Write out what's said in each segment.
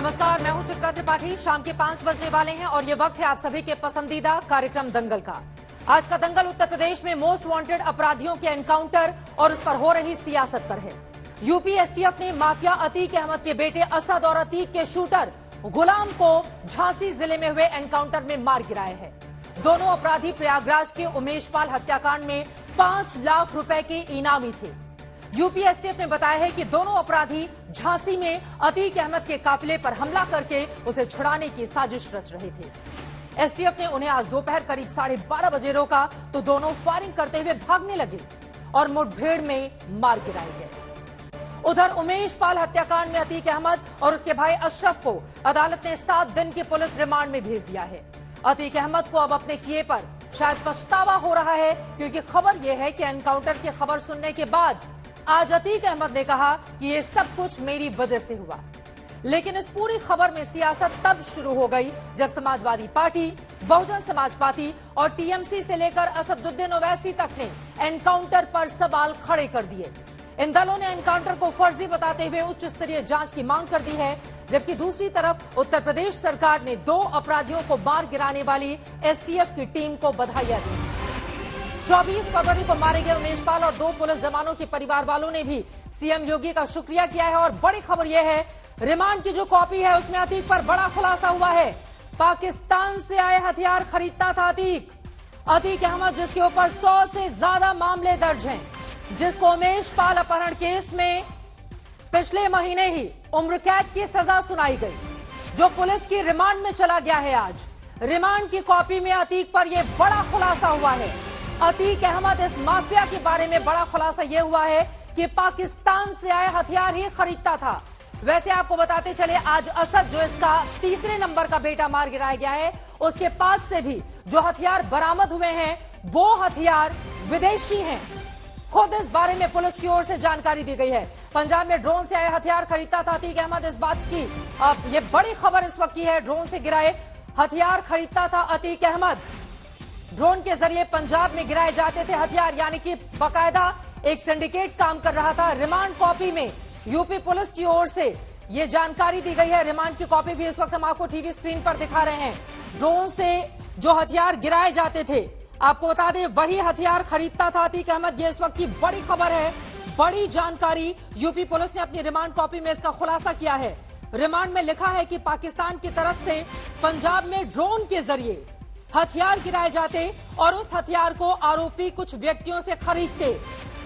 नमस्कार, मैं हूं चित्रा त्रिपाठी। शाम के 5 बजने वाले हैं और ये वक्त है आप सभी के पसंदीदा कार्यक्रम दंगल का। आज का दंगल उत्तर प्रदेश में मोस्ट वांटेड अपराधियों के एनकाउंटर और उस पर हो रही सियासत पर है। यूपी एसटीएफ ने माफिया अतीक अहमद के बेटे असद और अतीक के शूटर गुलाम को झांसी जिले में हुए एनकाउंटर में मार गिराया है। दोनों अपराधी प्रयागराज के उमेशपाल हत्याकांड में 5 लाख रुपए के इनामी थे। यूपी एसटीएफ ने बताया है कि दोनों अपराधी झांसी में अतीक अहमद के काफिले पर हमला करके उसे छुड़ाने की साजिश रच रहे थे। एसटीएफ ने उन्हें आज दोपहर करीब 12:30 बजे रोका तो दोनों फायरिंग करते हुए भागने लगे और मुठभेड़ में मार गिराए गए। उधर उमेशपाल हत्याकांड में अतीक अहमद और उसके भाई अशरफ को अदालत ने 7 दिन की पुलिस रिमांड में भेज दिया है। अतीक अहमद को अब अपने किए पर शायद पछतावा हो रहा है, क्योंकि खबर यह है कि एनकाउंटर की खबर सुनने के बाद आज अतीक अहमद ने कहा कि ये सब कुछ मेरी वजह से हुआ। लेकिन इस पूरी खबर में सियासत तब शुरू हो गई जब समाजवादी पार्टी, बहुजन समाज पार्टी और टीएमसी से लेकर असदुद्दीन ओवैसी तक ने एनकाउंटर पर सवाल खड़े कर दिए। इन दलों ने एनकाउंटर को फर्जी बताते हुए उच्च स्तरीय जांच की मांग कर दी है, जबकि दूसरी तरफ उत्तर प्रदेश सरकार ने 2 अपराधियों को मार गिराने वाली एसटीएफ की टीम को बधाइयां दी। 24 फरवरी को मारे गए उमेशपाल और 2 पुलिस जवानों के परिवार वालों ने भी सीएम योगी का शुक्रिया किया है। और बड़ी खबर यह है, रिमांड की जो कॉपी है उसमें अतीक पर बड़ा खुलासा हुआ है। पाकिस्तान से आए हथियार खरीदता था अतीक अहमद, जिसके ऊपर 100 से ज्यादा मामले दर्ज हैं, जिसको उमेशपाल अपहरण केस में पिछले महीने ही उम्र कैद की सजा सुनाई गई, जो पुलिस की रिमांड में चला गया है। आज रिमांड की कॉपी में अतीक पर यह बड़ा खुलासा हुआ है। अतीक अहमद इस माफिया के बारे में बड़ा खुलासा यह हुआ है कि पाकिस्तान से आए हथियार ही खरीदता था। वैसे आपको बताते चले, आज असद, जो इसका तीसरे नंबर का बेटा मार गिराया गया है, उसके पास से भी जो हथियार बरामद हुए हैं वो हथियार विदेशी हैं। खुद इस बारे में पुलिस की ओर से जानकारी दी गई है। पंजाब में ड्रोन से आए हथियार खरीदता था अतीक अहमद, इस बात की अब ये बड़ी खबर इस वक्त की है। ड्रोन से गिराए हथियार खरीदता था अतीक अहमद। ड्रोन के जरिए पंजाब में गिराए जाते थे हथियार, यानी कि बाकायदा एक सिंडिकेट काम कर रहा था। रिमांड कॉपी में यूपी पुलिस की ओर से ये जानकारी दी गई है। रिमांड की कॉपी भी इस वक्त हम आपको टीवी स्क्रीन पर दिखा रहे हैं। ड्रोन से जो हथियार गिराए जाते थे, आपको बता दें, वही हथियार खरीदता था अतीक अहमद। ये इस वक्त की बड़ी खबर है, बड़ी जानकारी। यूपी पुलिस ने अपनी रिमांड कॉपी में इसका खुलासा किया है। रिमांड में लिखा है कि पाकिस्तान की तरफ से पंजाब में ड्रोन के जरिए हथियार गिराए जाते और उस हथियार को आरोपी कुछ व्यक्तियों से खरीदते।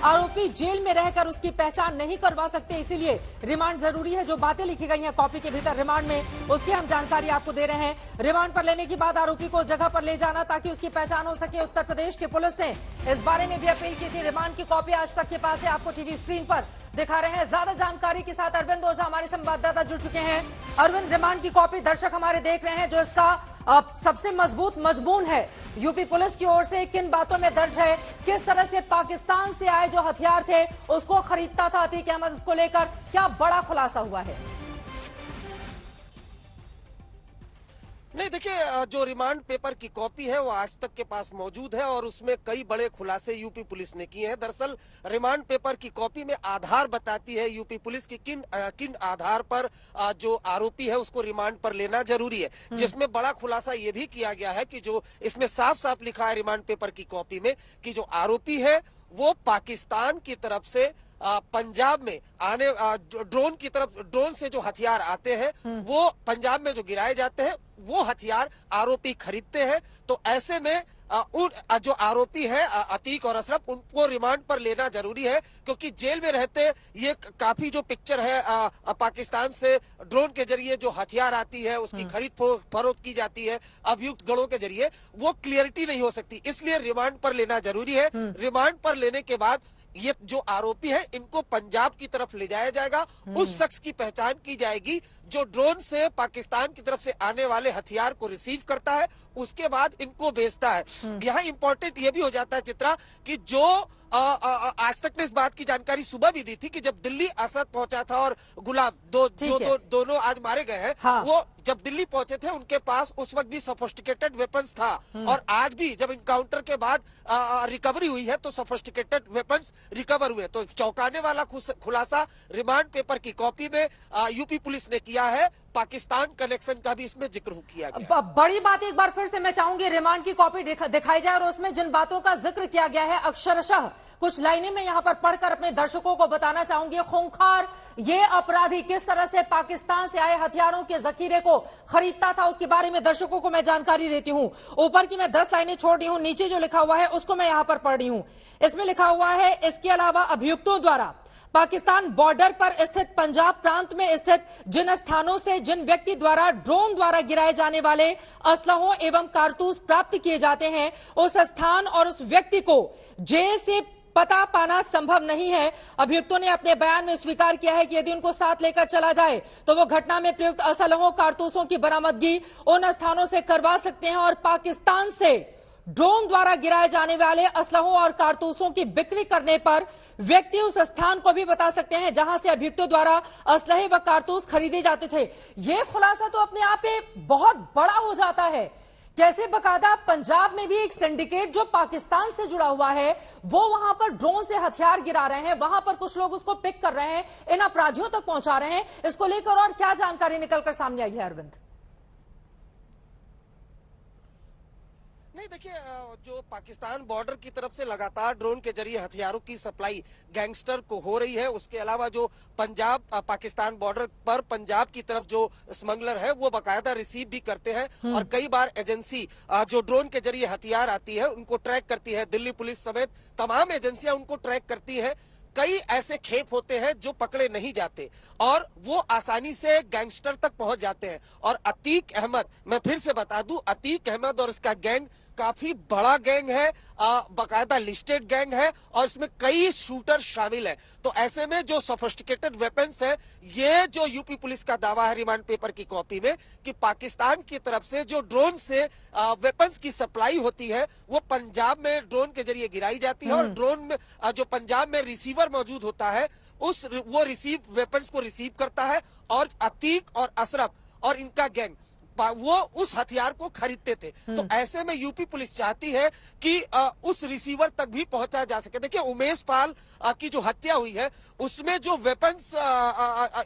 आरोपी जेल में रहकर उसकी पहचान नहीं करवा सकते, इसीलिए रिमांड जरूरी है। जो बातें लिखी गई हैं कॉपी के भीतर रिमांड में, उसकी हम जानकारी आपको दे रहे हैं। रिमांड पर लेने के बाद आरोपी को उस जगह पर ले जाना ताकि उसकी पहचान हो सके। उत्तर प्रदेश की पुलिस ने इस बारे में भी अपील की थी। रिमांड की कॉपी आज तक के पास है, आपको टीवी स्क्रीन पर दिखा रहे हैं। ज्यादा जानकारी के साथ अरविंद ओझा हमारे संवाददाता जुड़ चुके हैं। अरविंद, रिमांड की कॉपी दर्शक हमारे देख रहे हैं, जो इसका सबसे मजबूत मजमून है यूपी पुलिस की ओर से, किन बातों में दर्ज है, किस तरह से पाकिस्तान से आए जो हथियार थे उसको खरीदता था अतीक अहमद, उसको लेकर क्या बड़ा खुलासा हुआ है? नहीं, देखिए, जो रिमांड पेपर की कॉपी है वो आज तक के पास मौजूद है और उसमें कई बड़े खुलासे यूपी पुलिस ने किए हैं। दरअसल रिमांड पेपर की कॉपी में आधार बताती है यूपी पुलिस की किन आधार पर जो आरोपी है उसको रिमांड पर लेना जरूरी है, जिसमें बड़ा खुलासा ये भी किया गया है कि जो इसमें साफ साफ लिखा है रिमांड पेपर की कॉपी में कि जो आरोपी है वो पाकिस्तान की तरफ से पंजाब में आने ड्रोन से जो हथियार आते हैं वो पंजाब में जो गिराए जाते हैं वो हथियार आरोपी खरीदते हैं। तो ऐसे में जो आरोपी है अतीक और अशरफ, उनको रिमांड पर लेना जरूरी है, क्योंकि जेल में रहते ये काफी जो पिक्चर है पाकिस्तान से ड्रोन के जरिए जो हथियार आती है उसकी खरीद फरोख्त की जाती है अभियुक्त गणों के जरिए, वो क्लियरिटी नहीं हो सकती, इसलिए रिमांड पर लेना जरूरी है। रिमांड पर लेने के बाद ये जो आरोपी है इनको पंजाब की तरफ ले जाया जाएगा। उस शख्स की पहचान की जाएगी जो ड्रोन से पाकिस्तान की तरफ से आने वाले हथियार को रिसीव करता है, उसके बाद इनको बेचता है। यहाँ इंपॉर्टेंट ये भी हो जाता है चित्रा कि जो आज तक ने इस बात की जानकारी सुबह भी दी थी कि जब दिल्ली असद पहुंचा था और गुलाम दोनों आज मारे गए हैं, हाँ। वो जब दिल्ली पहुंचे थे उनके पास उस वक्त भी सोफिस्टिकेटेड वेपन्स था और आज भी जब इनकाउंटर के बाद रिकवरी हुई है तो सोफिस्टिकेटेड वेपन्स रिकवर हुए। तो चौंकाने वाला खुलासा रिमांड पेपर की कॉपी में यूपी पुलिस ने किया है। पाकिस्तान कनेक्शन का भी इसमें जिक्र किया गया। बड़ी बात एक बार फिर से मैं चाहूंगी रिमांड की कॉपी दिखाई जाए और उसमें जिन बातों का जिक्र किया गया है अक्षरशः कुछ लाइनें मैं यहां पर पढ़कर अपने दर्शकों को बताना चाहूंगी। खूंखार ये अपराधी किस तरह से पाकिस्तान से आए हथियारों के जखीरे को खरीदता था उसके बारे में दर्शकों को मैं जानकारी देती हूं। ऊपर की मैं 10 लाइनें छोड़ दी हूं, नीचे जो लिखा हुआ है उसको मैं यहां पर पढ़ रही हूं। इसमें लिखा हुआ है, इसके अलावा अभियुक्तों द्वारा पाकिस्तान बॉर्डर पर स्थित पंजाब प्रांत में स्थित जिन स्थानों से जिन व्यक्ति द्वारा ड्रोन द्वारा गिराए जाने वाले असलहों एवं कारतूस प्राप्त किए जाते हैं, उस स्थान और उस व्यक्ति को जेल से पता पाना संभव नहीं है। अभियुक्तों ने अपने बयान में स्वीकार किया है कि यदि उनको साथ लेकर चला जाए तो वो घटना में प्रयुक्त असलहों कारतूसों की बरामदगी उन स्थानों से करवा सकते हैं और पाकिस्तान से ड्रोन द्वारा गिराए जाने वाले असलहों और कारतूसों की बिक्री करने पर व्यक्ति उस स्थान को भी बता सकते हैं जहां से अभियुक्तों द्वारा असलहे व कारतूस खरीदे जाते थे। यह खुलासा तो अपने आप में बहुत बड़ा हो जाता है। कैसे बकायदा पंजाब में भी एक सिंडिकेट जो पाकिस्तान से जुड़ा हुआ है वो वहां पर ड्रोन से हथियार गिरा रहे हैं, वहां पर कुछ लोग उसको पिक कर रहे हैं, इन अपराधियों तक पहुंचा रहे हैं। इसको लेकर और क्या जानकारी निकलकर सामने आई है अरविंद? नहीं, देखिए, जो पाकिस्तान बॉर्डर की तरफ से लगातार ड्रोन के जरिए हथियारों की सप्लाई गैंगस्टर को हो रही है, उसके अलावा जो पंजाब पाकिस्तान बॉर्डर पर पंजाब की तरफ जो स्मगलर है वो बाकायदा रिसीव भी करते हैं और कई बार एजेंसी जो ड्रोन के जरिए हथियार आती है उनको ट्रैक करती है। दिल्ली पुलिस समेत तमाम एजेंसियां उनको ट्रैक करती है। कई ऐसे खेप होते हैं जो पकड़े नहीं जाते और वो आसानी से गैंगस्टर तक पहुंच जाते हैं। और अतीक अहमद, मैं फिर से बता दूं, अतीक अहमद और इसका गैंग काफी बड़ा गैंग है, बाकायदा लिस्टेड गैंग है और इसमें कई शूटर शामिल है। तो ऐसे में जो सोफिस्टिकेटेड वेपन्स है, ये जो यूपी पुलिस का दावा है रिमांड पेपर की कॉपी में कि पाकिस्तान की तरफ से जो ड्रोन से वेपन्स की सप्लाई होती है वो पंजाब में ड्रोन के जरिए गिराई जाती है और ड्रोन में जो पंजाब में रिसीवर मौजूद होता है वो वेपन्स को रिसीव करता है और अतीक और अशरफ और इनका गैंग वो उस हथियार को खरीदते थे। तो ऐसे में यूपी पुलिस चाहती है कि उस रिसीवर तक भी पहुंचा जा सके। देखिए, उमेश पाल की जो हत्या हुई है उसमें जो वेपन्स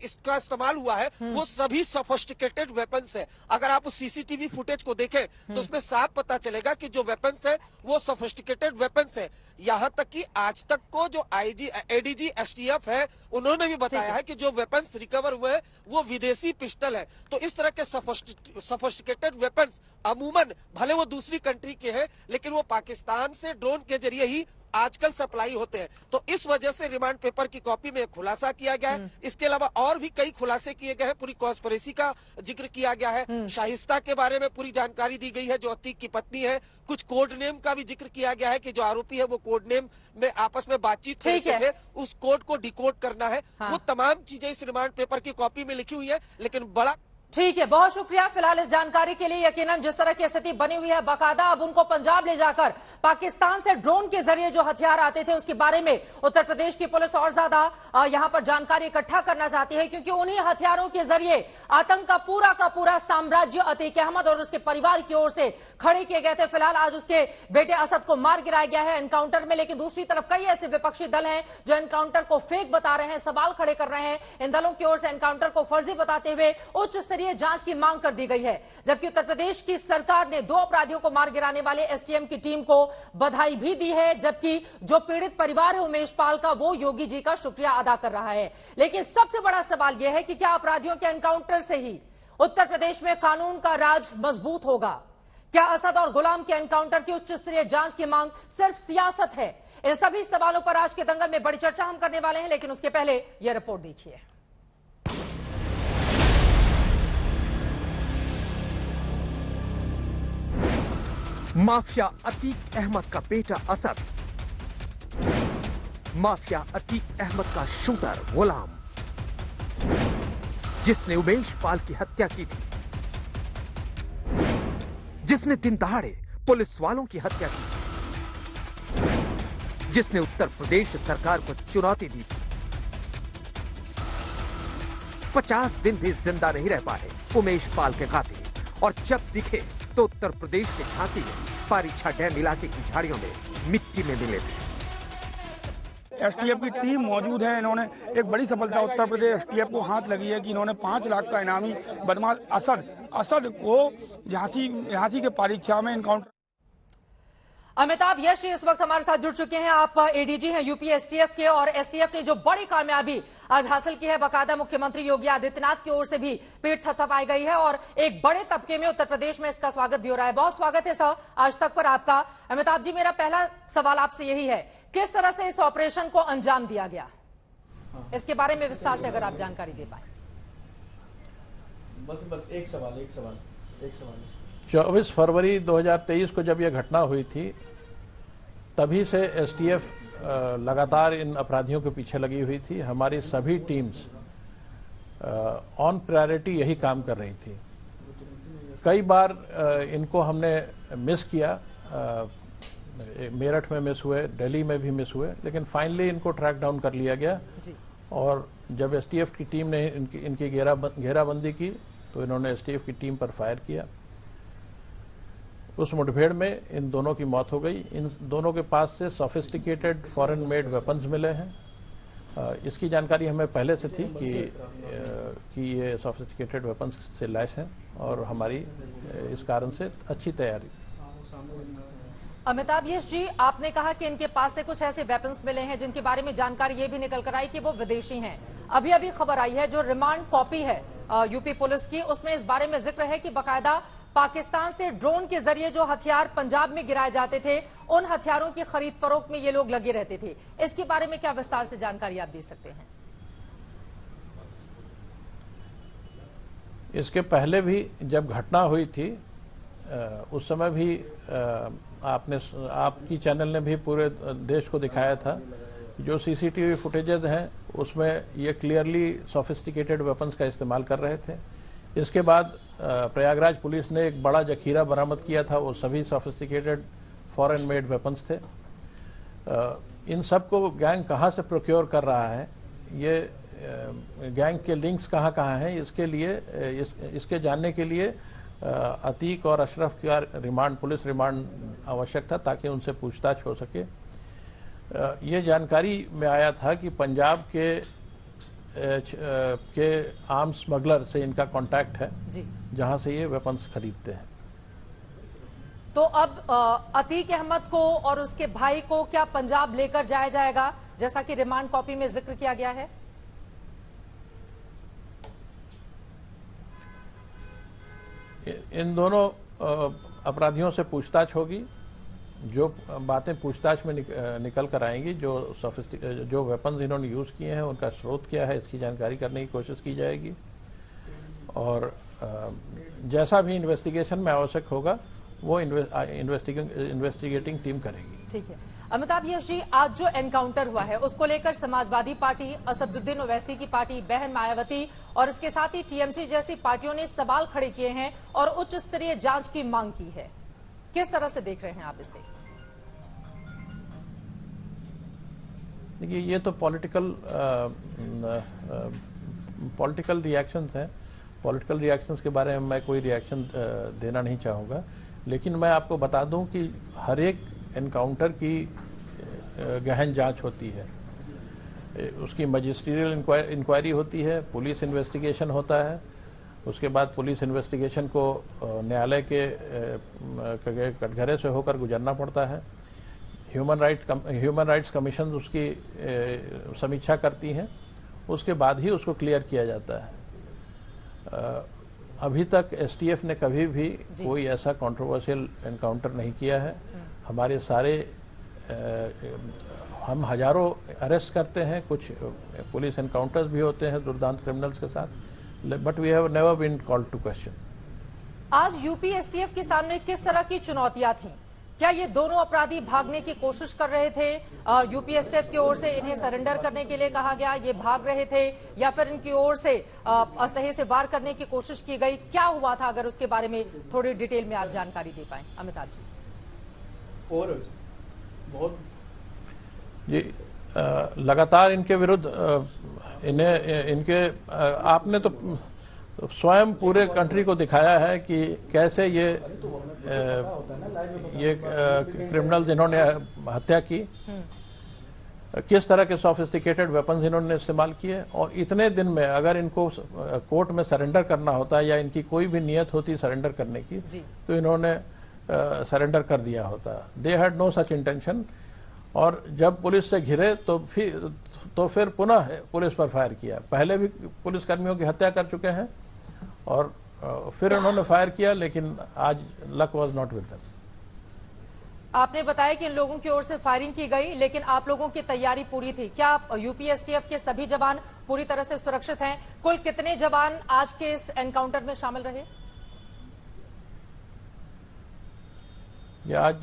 इसका इस्तेमाल हुआ है वो सभी सोफिस्टिकेटेड वेपन्स है। अगर आप उस सीसीटीवी फुटेज को देखें तो उसमें साफ पता चलेगा कि जो वेपन्स है वो सोफिस्टिकेटेड वेपन्स है। यहाँ तक कि आज तक को जो एडीजी एसटीएफ है उन्होंने भी बताया है कि जो वेपन्स रिकवर हुए हैं वो विदेशी पिस्टल है। तो इस तरह के सोफिस्टिकेटेड वेपन्स अमूमन भले वो दूसरी कंट्री के हैं लेकिन वो पाकिस्तान से ड्रोन के जरिए ही आजकल सप्लाई होते हैं। तो इस वजह से रिमांड पेपर की कॉपी में खुलासा किया गया है। इसके अलावा और भी कई खुलासे किए गए हैं, पूरी कॉन्स्पिरेसी का जिक्र किया गया है। शाइस्ता के बारे में पूरी जानकारी दी गई है जो अतीक की पत्नी है। कुछ कोड नेम का भी जिक्र किया गया है कि जो आरोपी है वो कोड नेम में आपस में बातचीत करते थे, उस कोड को डिकोड करना है। वो तमाम चीजें इस रिमांड पेपर की कॉपी में लिखी हुई है। लेकिन बड़ा ठीक है, बहुत शुक्रिया फिलहाल इस जानकारी के लिए। यकीनन जिस तरह की स्थिति बनी हुई है, बाकायदा अब उनको पंजाब ले जाकर पाकिस्तान से ड्रोन के जरिए जो हथियार आते थे उसके बारे में उत्तर प्रदेश की पुलिस और ज्यादा यहां पर जानकारी इकट्ठा करना चाहती है, क्योंकि उन्हीं हथियारों के जरिए आतंक का पूरा साम्राज्य अतीक अहमद और उसके परिवार की ओर से खड़े किए गए थे। फिलहाल आज उसके बेटे असद को मार गिराया गया है एनकाउंटर में, लेकिन दूसरी तरफ कई ऐसे विपक्षी दल हैं जो एनकाउंटर को फेक बता रहे हैं, सवाल खड़े कर रहे हैं। इन दलों की ओर से एनकाउंटर को फर्जी बताते हुए उच्च स्तरीय जांच की मांग कर दी गई है। जबकि उत्तर प्रदेश की सरकार ने 2 अपराधियों को मार गिराने वाले एसटीएम की टीम को बधाई भी दी है, जबकि जो पीड़ित परिवार है उमेश पाल का, वो योगी जी का शुक्रिया अदा कर रहा है। लेकिन सबसे बड़ा सवाल यह है कि क्या अपराधियों के एनकाउंटर से ही उत्तर प्रदेश में कानून का राज मजबूत होगा? क्या असद और गुलाम के एनकाउंटर की उच्च स्तरीय जांच की मांग सिर्फ सियासत है? इन सभी सवालों पर आज के दंगल में बड़ी चर्चा हम करने वाले हैं, लेकिन उसके पहले यह रिपोर्ट देखिए। माफिया अतीक अहमद का बेटा असद, माफिया अतीक अहमद का शूटर गुलाम, जिसने उमेश पाल की हत्या की थी, जिसने दिन दहाड़े पुलिस वालों की हत्या की, जिसने उत्तर प्रदेश सरकार को चुनौती दी थी। 50 दिन भी जिंदा नहीं रह पाए उमेश पाल के कातिल, और जब दिखे तो उत्तर प्रदेश के झांसी में पारीछा डैम इलाके की झाड़ियों में मिट्टी में मिले थे। एसटीएफ की टीम मौजूद है। इन्होंने एक बड़ी सफलता उत्तर प्रदेश एसटीएफ को हाथ लगी है कि इन्होंने 5 लाख का इनामी बदमाश असद को झांसी के परीक्षा में इनकाउंटर। अमिताभ यश इस वक्त हमारे साथ जुड़ चुके हैं। आप एडीजी हैं यूपी एसटीएफ के, और एसटीएफ ने जो बड़ी कामयाबी आज हासिल की है, बाकायदा मुख्यमंत्री योगी आदित्यनाथ की ओर से भी पीठ थपथपाई गई है और एक बड़े तबके में उत्तर प्रदेश में इसका स्वागत भी हो रहा है। बहुत स्वागत है सर आज तक पर आपका। अमिताभ जी, मेरा पहला सवाल आपसे यही है, किस तरह से इस ऑपरेशन को अंजाम दिया गया, इसके बारे में विस्तार से अगर आप जानकारी दे पाए। बस एक सवाल 24 फरवरी 2023 को जब यह घटना हुई थी, तभी से एसटीएफ लगातार इन अपराधियों के पीछे लगी हुई थी। हमारी सभी टीम्स ऑन प्रायोरिटी यही काम कर रही थी। कई बार इनको हमने मिस किया, मेरठ में मिस हुए, दिल्ली में भी मिस हुए, लेकिन फाइनली इनको ट्रैक डाउन कर लिया गया। और जब एसटीएफ की टीम ने इनकी घेराबंदी की तो इन्होंने एसटीएफ की टीम पर फायर किया। उस मुठभेड़ में इन दोनों की मौत हो गई। इन दोनों के पास से सोफिस्टिकेटेड फॉरेन मेड वेपन्स मिले हैं। इसकी जानकारी हमें पहले से थी कि ये सोफिस्टिकेटेड वेपन्स से लैस हैं और हमारी इस कारण से अच्छी तैयारी थी। अमिताभ यश जी, आपने कहा कि इनके पास से कुछ ऐसे वेपन्स मिले हैं जिनके बारे में जानकारी ये भी निकल कर आई कि वो विदेशी हैं। अभी अभी खबर आई है जो रिमांड कॉपी है यूपी पुलिस की, उसमें इस बारे में जिक्र है कि बाकायदा पाकिस्तान से ड्रोन के जरिए जो हथियार पंजाब में गिराए जाते थे, उन हथियारों की खरीद फरोख्त में ये लोग लगे रहते थे। इसके बारे में क्या विस्तार से जानकारी आप दे सकते हैं? इसके पहले भी जब घटना हुई थी उस समय भी आपकी चैनल ने भी पूरे देश को दिखाया था। जो सीसीटीवी फुटेजेस हैं उसमें ये क्लियरली सोफिस्टिकेटेड वेपन्स का इस्तेमाल कर रहे थे। इसके बाद प्रयागराज पुलिस ने एक बड़ा जखीरा बरामद किया था, वो सभी सोफिस्टिकेटेड फॉरेन मेड वेपन्स थे। इन सब को गैंग कहाँ से प्रोक्योर कर रहा है, ये गैंग के लिंक्स कहाँ कहाँ हैं, इसके लिए इसके जानने के लिए अतीक और अशरफ का पुलिस रिमांड आवश्यक था ताकि उनसे पूछताछ हो सके। ये जानकारी में आया था कि पंजाब के आर्म्स स्मगलर से इनका कांटेक्ट है, जहां से ये वेपन्स खरीदते हैं। तो अब अतीक अहमद को और उसके भाई को क्या पंजाब लेकर जाया जाएगा, जैसा कि रिमांड कॉपी में जिक्र किया गया है? इन दोनों अपराधियों से पूछताछ होगी। जो बातें पूछताछ में निकल कर आएंगी, जो वेपन्स इन्होंने यूज किए हैं उनका स्रोत क्या है, इसकी जानकारी करने की कोशिश की जाएगी। और जैसा भी इन्वेस्टिगेशन में आवश्यक होगा वो इन्वेस्टिगेटिंग टीम करेगी। ठीक है अमिताभ यश जी, आज जो एनकाउंटर हुआ है उसको लेकर समाजवादी पार्टी, असदुद्दीन ओवैसी की पार्टी, बहन मायावती और इसके साथ ही टीएमसी जैसी पार्टियों ने सवाल खड़े किए हैं और उच्च स्तरीय जांच की मांग की है। किस तरह से देख रहे हैं आप इसे? देखिए, ये तो पॉलिटिकल रिएक्शंस हैं। पॉलिटिकल रिएक्शंस के बारे में मैं कोई रिएक्शन देना नहीं चाहूँगा, लेकिन मैं आपको बता दूं कि हर एक एनकाउंटर की गहन जांच होती है। उसकी मजिस्ट्रियल इंक्वायरी होती है, पुलिस इन्वेस्टिगेशन होता है, उसके बाद पुलिस इन्वेस्टिगेशन को न्यायालय के कटघरे से होकर गुजरना पड़ता है। ह्यूमन राइट्स कमीशन उसकी समीक्षा करती हैं, उसके बाद ही उसको क्लियर किया जाता है। अभी तक एसटीएफ ने कभी भी कोई ऐसा कंट्रोवर्शियल एनकाउंटर नहीं किया है। हमारे सारे हम हजारों अरेस्ट करते हैं, कुछ पुलिस एनकाउंटर्स भी होते हैं दुर्दांत क्रिमिनल्स के साथ, but we have never been called to question. आज यूपी एसटीएफ के सामने किस तरह की चुनौतियां थीं? क्या ये दोनों अपराधी भागने की कोशिश कर रहे थे? यूपी एसटीएफ की ओर से इन्हें सरेंडर करने के लिए कहा गया, ये भाग रहे थे, या फिर इनकी ओर से असलहे से वार करने की कोशिश की गई? क्या हुआ था, अगर उसके बारे में थोड़ी डिटेल में आप जानकारी दे पाए अमिताभ जी। और बहुत जी लगातार इनके विरुद्ध आपने तो स्वयं पूरे कंट्री को दिखाया है कि कैसे ये क्रिमिनल जिन्होंने हत्या की, किस तरह के सोफिस्टिकेटेड वेपन्स इन्होंने इस्तेमाल किए, और इतने दिन में अगर इनको कोर्ट में सरेंडर करना होता या इनकी कोई भी नियत होती सरेंडर करने की तो इन्होंने सरेंडर कर दिया होता। They had no such intention. और जब पुलिस से घिरे तो फिर पुनः पुलिस पर फायर किया। पहले भी पुलिसकर्मियों की हत्या कर चुके हैं और फिर उन्होंने फायर किया, लेकिन आज luck was not with them. आपने बताया कि इन लोगों की ओर से फायरिंग की गई, लेकिन आप लोगों की तैयारी पूरी थी। क्या यूपीएसटीएफ के सभी जवान पूरी तरह से सुरक्षित हैं? कुल कितने जवान आज के इस एनकाउंटर में शामिल रहे? ये आज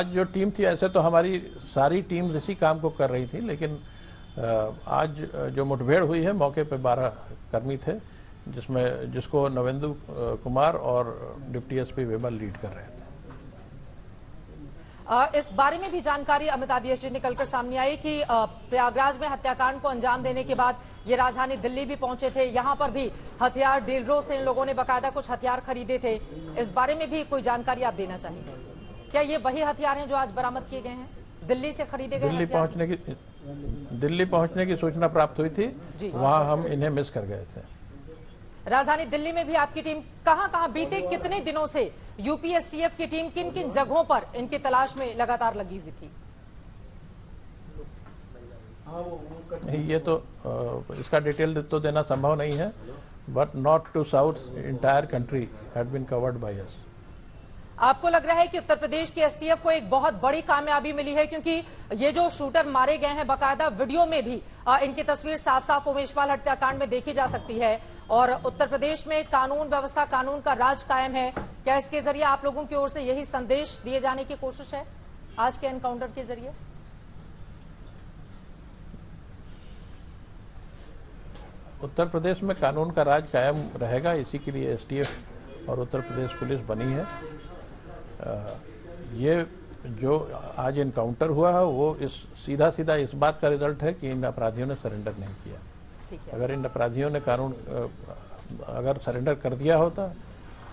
जो टीम थी, ऐसे तो हमारी सारी टीम इसी काम को कर रही थी, लेकिन आज जो मुठभेड़ हुई है मौके पे 12 कर्मी थे, जिसको नवेंदु कुमार और डिप्टी एसपी विमल लीड कर रहे थे। इस बारे में भी जानकारी अमिताभ यश जी निकलकर सामने आई कि प्रयागराज में हत्याकांड को अंजाम देने के बाद ये राजधानी दिल्ली भी पहुंचे थे। यहां पर भी हथियार डीलरों से इन लोगों ने बकायदा कुछ हथियार खरीदे थे। इस बारे में भी कोई जानकारी आप देना चाहेंगे? क्या ये वही हथियार हैं जो आज बरामद किए गए हैं? दिल्ली से खरीदे गए? दिल्ली पहुंचने की सूचना प्राप्त हुई थी, वहां हम इन्हें मिस कर गए थे। राजधानी दिल्ली में भी आपकी टीम कहां बीते कितने दिनों से यूपीएसटीएफ की टीम किन किन जगहों पर इनकी तलाश में लगातार लगी हुई थी? ये तो इसका डिटेल तो देना संभव नहीं है, but north to south entire country had been covered by us. आपको लग रहा है कि उत्तर प्रदेश की एसटीएफ को एक बहुत बड़ी कामयाबी मिली है, क्योंकि ये जो शूटर मारे गए हैं बकायदा वीडियो में भी इनकी तस्वीर साफ साफ उमेशपाल हत्याकांड में देखी जा सकती है, और उत्तर प्रदेश में कानून व्यवस्था, कानून का राज कायम है। क्या इसके जरिए आप लोगों की ओर से यही संदेश दिए जाने की कोशिश है आज के एनकाउंटर के जरिए? उत्तर प्रदेश में कानून का राज कायम रहेगा, इसी के लिए एसटीएफ और उत्तर प्रदेश पुलिस बनी है। ये जो आज एनकाउंटर हुआ है वो सीधा इस बात का रिजल्ट है कि इन अपराधियों ने सरेंडर नहीं किया। अगर इन अपराधियों ने अगर सरेंडर कर दिया होता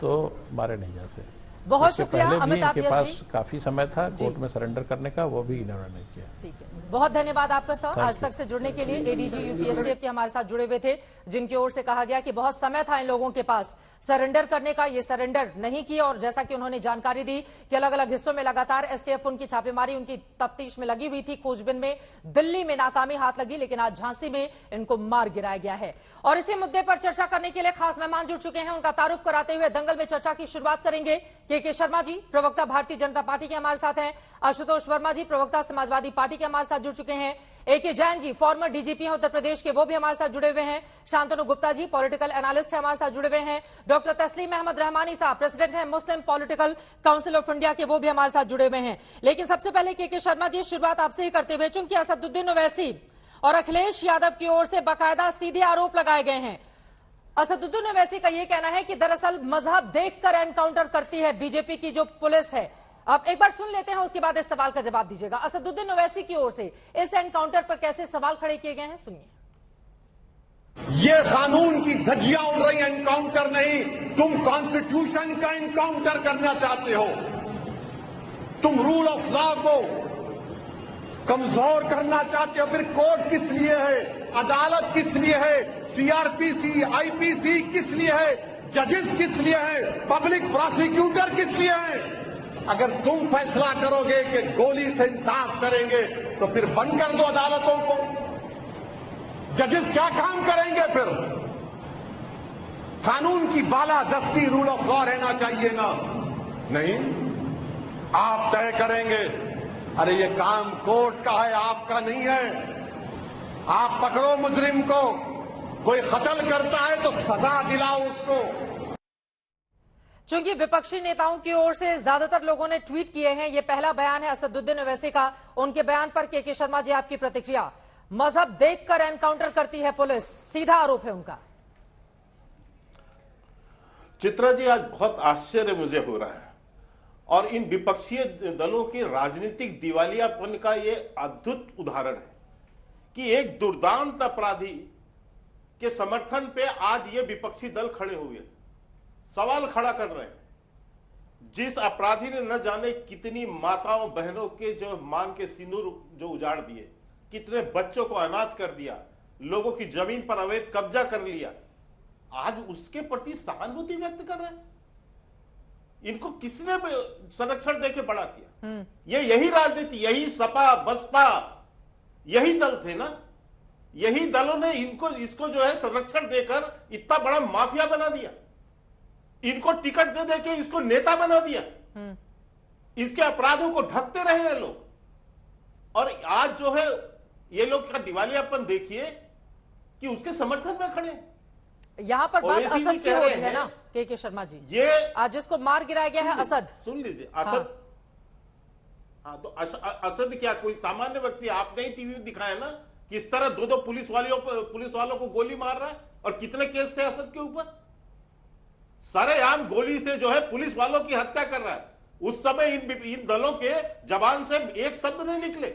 तो मारे नहीं जाते। बहुत शुक्रिया अमिताभ यश जी। इनके पास काफी समय था कोर्ट में सरेंडर करने का, वो भी इन्होंने नहीं किया। ठीक है, बहुत धन्यवाद आपका सर आज तक से जुड़ने के लिए। एडीजी यूपीएसटीएफ के हमारे साथ जुड़े हुए थे, जिनकी ओर से कहा गया कि बहुत समय था इन लोगों के पास सरेंडर करने का, ये सरेंडर नहीं किया। और जैसा कि उन्होंने जानकारी दी कि अलग अलग हिस्सों में लगातार एसटीएफ उनकी छापेमारी, उनकी तफ्तीश में लगी हुई थी। खोजबीन में दिल्ली में नाकामी हाथ लगी, लेकिन आज झांसी में इनको मार गिराया गया है। और इसी मुद्दे पर चर्चा करने के लिए खास मेहमान जुड़ चुके हैं। उनका तारुफ कराते हुए दंगल में चर्चा की शुरुआत करेंगे के शर्मा जी, प्रवक्ता भारतीय जनता पार्टी के हमारे साथ हैं। आशुतोष वर्मा जी, प्रवक्ता समाजवादी पार्टी के हमारे साथ जुड़ चुके हैं। A K. Jain ji, farmer DGP हैं उत्तर प्रदेश के, वो भी हमारे साथ जुड़े हुए हैं। शांतनु गुप्ता जी, पॉलिटिकल एनालिस्ट है, हमारे साथ जुड़े हुए हैं। डॉक्टर तस्लीम अहमद रहमानी साहब, प्रेसिडेंट हैं मुस्लिम पॉलिटिकल काउंसिल ऑफ इंडिया के, वो भी हमारे साथ जुड़े हुए हैं। लेकिन सबसे पहले के शर्मा जी, शुरुआत आपसे ही करते हुए, चूंकि असदुद्दीन ओवैसी और अखिलेश यादव की ओर से बाकायदा सीधे आरोप लगाए गए हैं। असदुद्दीन ओवैसी का यह कहना है कि दरअसल मजहब देखकर एनकाउंटर करती है बीजेपी की जो पुलिस है। अब एक बार सुन लेते हैं, उसके बाद इस सवाल का जवाब दीजिएगा। असदुद्दीन ओवैसी की ओर से इस एनकाउंटर पर कैसे सवाल खड़े किए गए हैं, सुनिए। ये कानून की धज्जियां उड़ रही, एनकाउंटर नहीं। तुम कॉन्स्टिट्यूशन का एनकाउंटर करना चाहते हो, तुम रूल ऑफ लॉ को कमजोर करना चाहते हो। फिर कोर्ट किस लिए है, अदालत किस लिए है, सीआरपीसी, आईपीसी किस लिए है, जजेस किस लिए है, पब्लिक प्रोसिक्यूटर किस लिए है? अगर तुम फैसला करोगे कि गोली से इंसाफ करेंगे तो फिर बंद कर दो अदालतों को। जजेस क्या काम करेंगे फिर? कानून की बालादस्ती, रूल ऑफ लॉ रहना चाहिए ना? नहीं, आप तय करेंगे। अरे ये काम कोर्ट का है, आपका नहीं है। आप पकड़ो मुजरिम को, कोई कत्ल करता है तो सजा दिलाओ उसको। चूंकि विपक्षी नेताओं की ओर से ज्यादातर लोगों ने ट्वीट किए हैं, यह पहला बयान है असदुद्दीन ओवैसी का। उनके बयान पर के शर्मा जी, आपकी प्रतिक्रिया। मजहब देखकर एनकाउंटर करती है पुलिस, सीधा आरोप है उनका। चित्रा जी, आज बहुत आश्चर्य मुझे हो रहा है, और इन विपक्षीय दलों की राजनीतिक दिवालियापन का ये अद्भुत उदाहरण है कि एक दुर्दांत अपराधी के समर्थन पे आज ये विपक्षी दल खड़े हुए सवाल खड़ा कर रहे हैं। जिस अपराधी ने न जाने कितनी माताओं बहनों के जो मांग के सिंदूर जो उजाड़ दिए, कितने बच्चों को अनाथ कर दिया, लोगों की जमीन पर अवैध कब्जा कर लिया, आज उसके प्रति सहानुभूति व्यक्त कर रहे हैं। इनको किसने संरक्षण देके बड़ा किया? ये यही राजनीति, यही सपा बसपा यही दल थे ना, यही दलों ने इसको जो है संरक्षण देकर इतना बड़ा माफिया बना दिया, इनको टिकट दे देके इसको नेता बना दिया, इसके अपराधों को ढकते रहे हैं लोग। और आज जो है ये लोग का दिवालियापन देखिए कि उसके समर्थन में खड़े हैं। यहाँ पर बात ओवैसी असद जी की कह हो रहे रही है हैं, ना के शर्मा जी, ये आज जिसको मार गिराया गया है असद, सुन लीजिए असद। हाँ, तो असद क्या कोई सामान्य व्यक्ति? आपने ही टीवी में दिखाया ना किस तरह दो पुलिस वालों को गोली मार रहा है, और कितने केस थे असद के ऊपर? सरेआम गोली से जो है पुलिस वालों की हत्या कर रहा है। उस समय इन दलों के जबान से एक शब्द नहीं निकले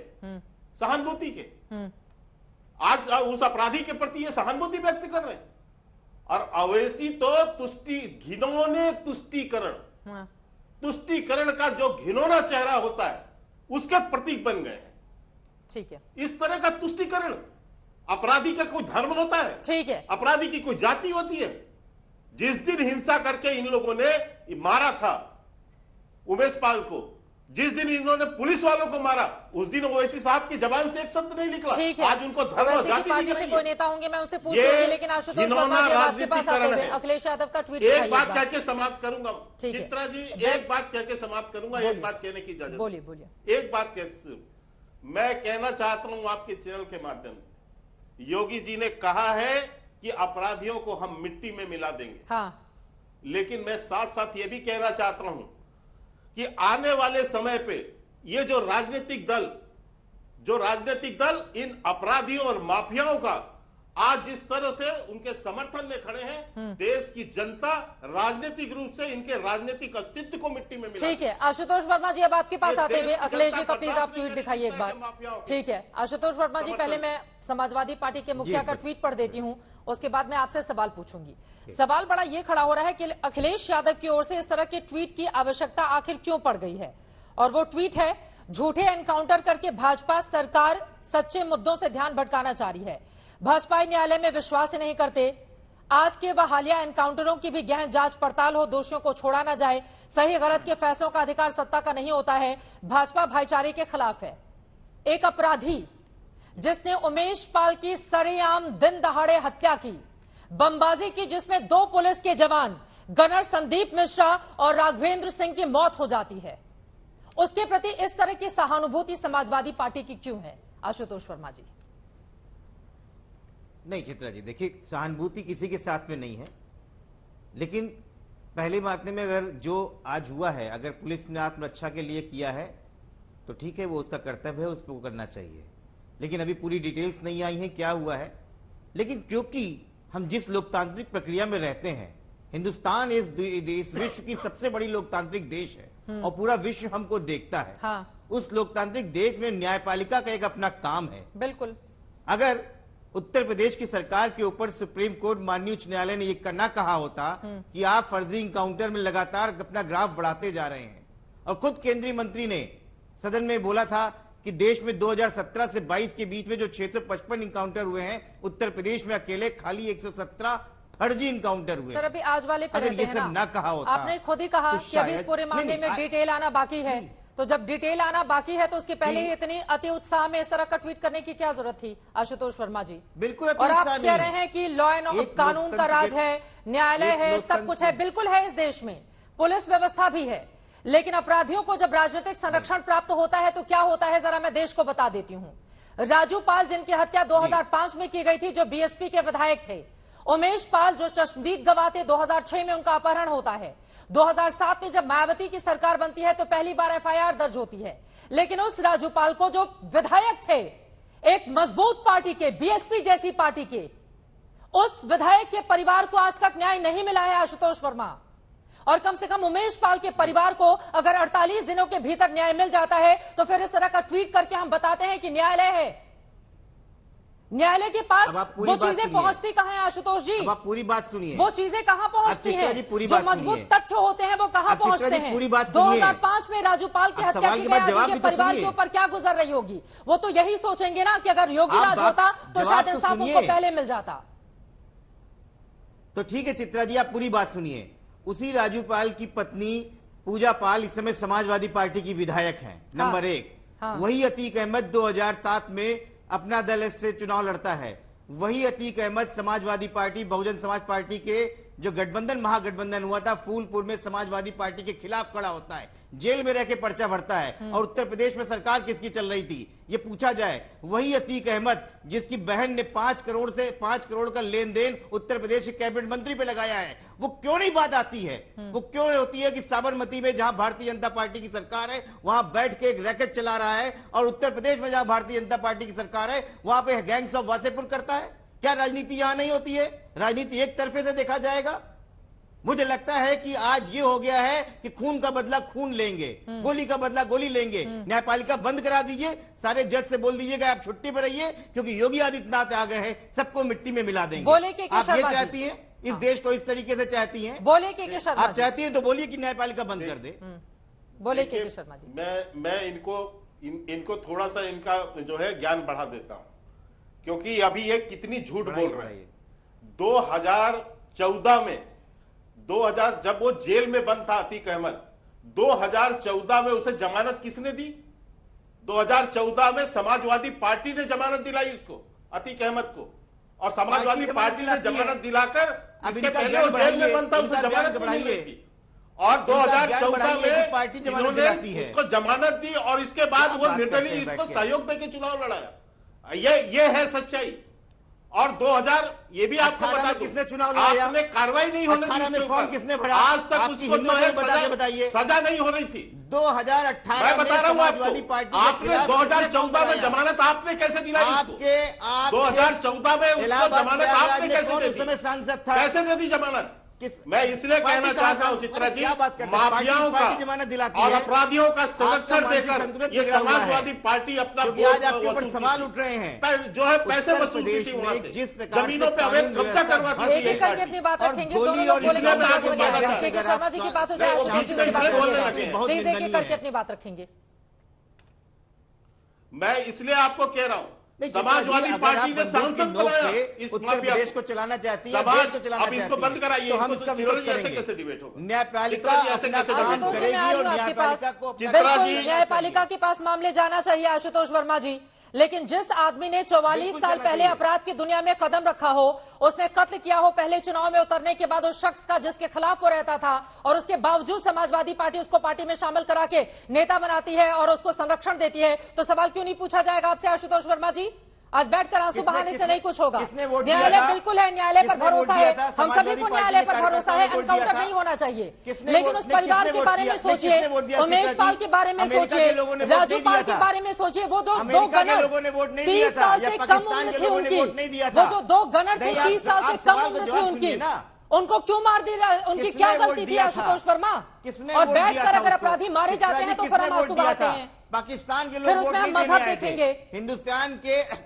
सहानुभूति के। आज उस अपराधी के प्रति ये सहानुभूति व्यक्त कर रहे हैं। और ओवैसी तो घिनौने तुष्टीकरण का जो घिनौना चेहरा होता है उसके प्रतीक बन गए हैं। ठीक है, इस तरह का तुष्टीकरण, अपराधी का कोई धर्म होता है? ठीक है, अपराधी की कोई जाति होती है? जिस दिन हिंसा करके इन लोगों ने मारा था उमेश पाल को, जिस दिन इन्होंने पुलिस वालों को मारा, उस दिन ओवैसी साहब की जबान से एक शब्द नहीं निकला। ठीक है। आज उनको धर्म और जाति पार्टी दिख से रही कोई है। नेता होंगे, मैं उनसे पूछ ये लूंगी, लेकिन आशुतोष वर्मा जी आपके पास आते हुए अखिलेश यादव का ट्वीट एक बात कह के समाप्त करूंगा चित्रा जी, एक बात कह के समाप्त करूंगा। एक बात कहने की इजाजत, बोलिए बोलिए। एक बात मैं कहना चाहता हूं आपके चैनल के माध्यम से, योगी जी ने कहा है कि अपराधियों को हम मिट्टी में मिला देंगे। हाँ, लेकिन मैं साथ साथ ये भी कहना चाहता हूं कि आने वाले समय पे ये जो राजनीतिक दल इन अपराधियों और माफियाओं का आज जिस तरह से उनके समर्थन में खड़े हैं, देश की जनता राजनीतिक रूप से इनके राजनीतिक अस्तित्व को मिट्टी में मिला। ठीक है आशुतोष वर्मा जी, अब आपके पास आते हुए अखिलेश जी का प्लीज आप ट्वीट दिखाइए एक बार। ठीक है आशुतोष वर्मा जी, पहले मैं समाजवादी पार्टी के मुखिया का ट्वीट पढ़ देती हूँ, उसके बाद मैं आपसे सवाल पूछूंगी। सवाल बड़ा ये खड़ा हो रहा है कि अखिलेश यादव की ओर से इस तरह के ट्वीट की आवश्यकता आखिर क्यों पड़ गई है, और वो ट्वीट है, झूठे एनकाउंटर करके भाजपा सरकार सच्चे मुद्दों से ध्यान भटकाना चाह रही है। भाजपा न्यायालय में विश्वास ही नहीं करते। आज के व हालिया एनकाउंटरों की भी गहन जांच पड़ताल हो, दोषियों को छोड़ा ना जाए। सही गलत के फैसलों का अधिकार सत्ता का नहीं होता है। भाजपा भाईचारे के खिलाफ है। एक अपराधी जिसने उमेश पाल की सरेआम दिन दहाड़े हत्या की, बमबाजी की, जिसमें 2 पुलिस के जवान गनर संदीप मिश्रा और राघवेंद्र सिंह की मौत हो जाती है, उसके प्रति इस तरह की सहानुभूति समाजवादी पार्टी की क्यों है? आशुतोष वर्मा जी। नहीं चित्रा जी, देखिए सहानुभूति किसी के साथ में नहीं है, लेकिन पहले मामले में अगर जो आज हुआ है, अगर पुलिस ने आत्मरक्षा के लिए किया है तो ठीक है, वो उसका कर्तव्य है, उसको करना चाहिए। लेकिन अभी पूरी डिटेल्स नहीं आई है क्या हुआ है। लेकिन क्योंकि हम जिस लोकतांत्रिक प्रक्रिया में रहते हैं, हिंदुस्तान इस विश्व की सबसे बड़ी लोकतांत्रिक देश है और पूरा विश्व हमको देखता है। हाँ। उस लोकतांत्रिक देश में न्यायपालिका का एक अपना काम है। बिल्कुल। अगर उत्तर प्रदेश की सरकार के ऊपर सुप्रीम कोर्ट माननीय उच्च न्यायालय ने यह ना कहा होता कि आप फर्जी इनकाउंटर में लगातार अपना ग्राफ बढ़ाते जा रहे हैं, और खुद केंद्रीय मंत्री ने सदन में बोला था कि देश में 2017 से 22 के बीच में जो 655 इनकाउंटर हुए हैं, उत्तर प्रदेश में अकेले खाली 117 फर्जी इनकाउंटर हुए। सर अभी आज वाले पे अगर रहते ये हैं सब ना, ना कहा होता, आपने खुद ही कहा कि अभी इस पूरे मामले में डिटेल आना बाकी है, तो जब डिटेल आना बाकी है तो उसके पहले ही इतनी अति उत्साह में इस तरह का ट्वीट करने की क्या जरूरत थी? आशुतोष वर्मा जी, बिल्कुल। और आप कह रहे हैं कि लॉ एंड कानून का राज है, न्यायालय है, सब कुछ है, बिल्कुल है, इस देश में पुलिस व्यवस्था भी है, लेकिन अपराधियों को जब राजनीतिक संरक्षण प्राप्त होता है तो क्या होता है, जरा मैं देश को बता देती हूं। राजू पाल जिनकी हत्या 2005 में की गई थी, जो बीएसपी के विधायक थे, उमेश पाल जो चश्मदीद गवाह थे, 2006 में उनका अपहरण होता है, 2007 में जब मायावती की सरकार बनती है तो पहली बार एफआईआर दर्ज होती है, लेकिन उस राजू पाल को जो विधायक थे, एक मजबूत पार्टी के, बीएसपी जैसी पार्टी के, उस विधायक के परिवार को आज तक न्याय नहीं मिला है आशुतोष वर्मा। और कम से कम उमेश पाल के परिवार को अगर 48 दिनों के भीतर न्याय मिल जाता है तो फिर इस तरह का ट्वीट करके हम बताते हैं कि न्यायालय है। न्यायालय के पास अब आप पूरी वो बात चीजें सुनिए। पहुंचती कहाँ हैं आशुतोष जी? अब आप पूरी बात सुनिए। वो चीजें कहाँ पहुंचती चित्रा हैं? जी, पूरी जो बात मजबूत सुनिए। तथ्य होते हैं वो कहाँ अब चित्रा पहुंचते जी, हैं? पूरी बात सुनिए। 2005 में राजू पाल की अब हत्या सवाल की के गई, बाद आज जवाब उनके भी तो परिवार के सुनिए। ऊपर क्या गुजर रही होगी? वो तो यही सोचेंगे ना कि अगर योगी आप राज बात- होता तो जवाब शायद तो इंसाफ सुनिए। उनको पहले मिल जाता। तो ठीक है चित्रा जी, आप पूरी बात सुनिए। उसी राजू पाल की पत्नी पूजा पाल इस समय समाजवादी पार्टी की विधायक हैं, नंबर 1। हाँ। वही अतीक अहमद 2007 में अपना दल से चुनाव लड़ता है। वही अतीक अहमद समाजवादी पार्टी, बहुजन समाज पार्टी के जो गठबंधन महागठबंधन हुआ था फूलपुर में, समाजवादी पार्टी के खिलाफ खड़ा होता है, जेल में रह के पर्चा भरता है। और उत्तर प्रदेश में सरकार किसकी चल रही थी ये पूछा जाए, वही अतीक अहमद जिसकी बहन ने 5 करोड़ का लेन देन उत्तर प्रदेश के कैबिनेट मंत्री पे लगाया है, वो क्यों नहीं बात आती है? वो क्यों नहीं होती है कि साबरमती में जहां भारतीय जनता पार्टी की सरकार है वहां बैठ के एक रैकेट चला रहा है, और उत्तर प्रदेश में जहां भारतीय जनता पार्टी की सरकार है वहां पे गैंग्स ऑफ वासेपुर करता है? क्या राजनीति यहां नहीं होती है? राजनीति एक तरफे से देखा जाएगा। मुझे लगता है कि आज ये हो गया है कि खून का बदला खून लेंगे, गोली का बदला गोली लेंगे। न्यायपालिका बंद करा दीजिए, सारे जज से बोल दीजिएगा आप छुट्टी पर रहिए, क्योंकि योगी आदित्यनाथ आ गए हैं, सबको मिट्टी में मिला देंगे। बोले कि आप ये शर्मा जी। चाहती हैं इस देश को इस तरीके से चाहती हैं? बोले के शर्मा आप जी। चाहती हैं तो बोलिए कि न्यायपालिका बंद कर दे। बोले के शर्मा जी। मैं इनको थोड़ा सा इनका जो है ज्ञान बढ़ा देता हूं, क्योंकि अभी ये कितनी झूठ बोल रहे हैं। 2014 जब वो जेल में बंद था अतीक अहमद, 2014 में उसे जमानत किसने दी? 2014 में समाजवादी पार्टी ने जमानत दिलाई उसको, अतीक अहमद को, और समाजवादी पार्टी ने जमानत दिलाकर, इसके पहले वो जेल में बंद था, उसे जमानत नहीं मिली थी। और 2014 में पार्टी जमानत इन्होंने दिलाती है, उसको जमानत दी और इसके बाद वो निर्दलीय इसको सहयोग देके चुनाव लड़ाया। ये है सच्चाई। और 2000 ये भी आपको बता दूं, किसने चुनाव लड़ाया? आपने कार्रवाई नहीं होने दी 18 में उसके फॉर्म ऊपर। किसने भरा? आज तक आपकी उसको जो हिम्मत है है, बता के बताइए। सजा नहीं हो रही थी। 2018 मैं में बता रहा हूं समाजवादी पार्टी आपको, के आपने खिलाफ 2014 में जमानत आपने कैसे दिलाई उसको? आपके 2014 में उसको इलाहाबाद जमानत प्रयागराज आपने में कैसे कौन दे उस समय दी? सांसद था? कैसे दे दी जमानत? किस- मैं इसलिए पार्टी कहना कहाँ चाहता हूं सांसद? चित्रा जी, क्या बात करते हैं? माफियाओं पार्टी जमानत दिलाती और है। अपराधियों का आपका संरक्षण मानसिक देकर संतुलन ये बिगड़ा हुआ है। समाजवादी पार्टी अपना क्योंकि वोट आज आपके ऊपर वसूलती सवाल थी। उठ रहे हैं। जो है पैसे उत्तर वसूलती प्रदेश थी वहां में से, जिस प्रकार जमीनों से पे अवैध कानून कब्जा व्यवस्था करवाती भंग थी एक ये एक करके पार्टी। अपनी बात और रखेंगे, गोली दोनों लोग और बोलेंगे, इसमें समाज मैं में आपको आएगा। के शर्मा जी की बात हो जाए, बहुत आशुतोष जी की बात निंदनीय होगी। है, बहुत प्लीज एक एक निंदनीय करके है। अपनी बात रखेंगे। मैं इसलिए आपको कह रहा हूं, नहीं, समाजवादी अगर पार्टी आप ने बंदूक सांसद की नोक बनाया पे इस उत्तर माफिया प्रदेश को। को चलाना चाहती है, समाज- देश को चलाना अब इसको चाहती है, बंद कराइए, तो हम इसको इसका चित्रा विरोध जी ऐसे करेंगे। कैसे डिबेट होगा? न्यायपालिका चित्रा जी ऐसे अपना कैसे काम डिबेट आशुतोष जी, मैं करेगी आ रही और हूं आपके पास। न्यायपालिका को अपना चित्रा काम जी, करना न्यायपालिका चाहिए। के पास मामले जाना चाहिए आशुतोष वर्मा जी, लेकिन जिस आदमी ने 44 बिल्कुल साल जाना पहले चाहिए। अपराध की दुनिया में कदम रखा हो, उसने कत्ल किया हो, पहले चुनाव में उतरने के बाद उस शख्स का जिसके खिलाफ वो रहता था, और उसके बावजूद समाजवादी पार्टी उसको पार्टी में शामिल करा के नेता बनाती है और उसको संरक्षण देती है, तो सवाल क्यों नहीं पूछा जाएगा आपसे आशुतोष वर्मा जी? आज बैठकर आंसू बहाने से नहीं कुछ होगा। किसने वोट दिया न्यायालय था? बिल्कुल है, न्यायालय पर किसने भरोसा वोट दिया है, था? हम सभी समाजवादी को पार्टी न्यायालय के पर भरोसा है, कार्यकर्ताओं ने वोट दिया एनकाउंटर था? नहीं होना चाहिए। किसने लेकिन वोट- उस नहीं, परिवार किसने के वोट बारे दिया? में नहीं, सोचिए, किसने वोट दिया? उमेश चित्रा पाल जी, के बारे में अमेरिका सोचिए, के लोगों ने वोट राजू नहीं पाल दिया के था। बारे में सोचिए, वो दो अमेरिका के गनर लोगों ने वोट नहीं 30 दिया था, साल या से कम पाकिस्तान उम्र के थी लोगों ने उनकी, वोट नहीं दिया वो था। जो 2 गनर थे नहीं, 30 साल से आप कम सवाल का उम्र थी जवाब उनकी, सुनिए ना। उनको क्यों मार दिया? उनकी किसने क्या वोट गलती थी दिया था? आशुतोष वर्मा? किसने और वोट दिया बैठकर था अगर उसको? अपराधी मारे चित्रा जाते जी, हैं तो फिर किसने हम वोट आंसू दिया बहाते था? हैं। पाकिस्तान के फिर लोग वोट उसमें नहीं हम देने मजहब आए थे। देखेंगे।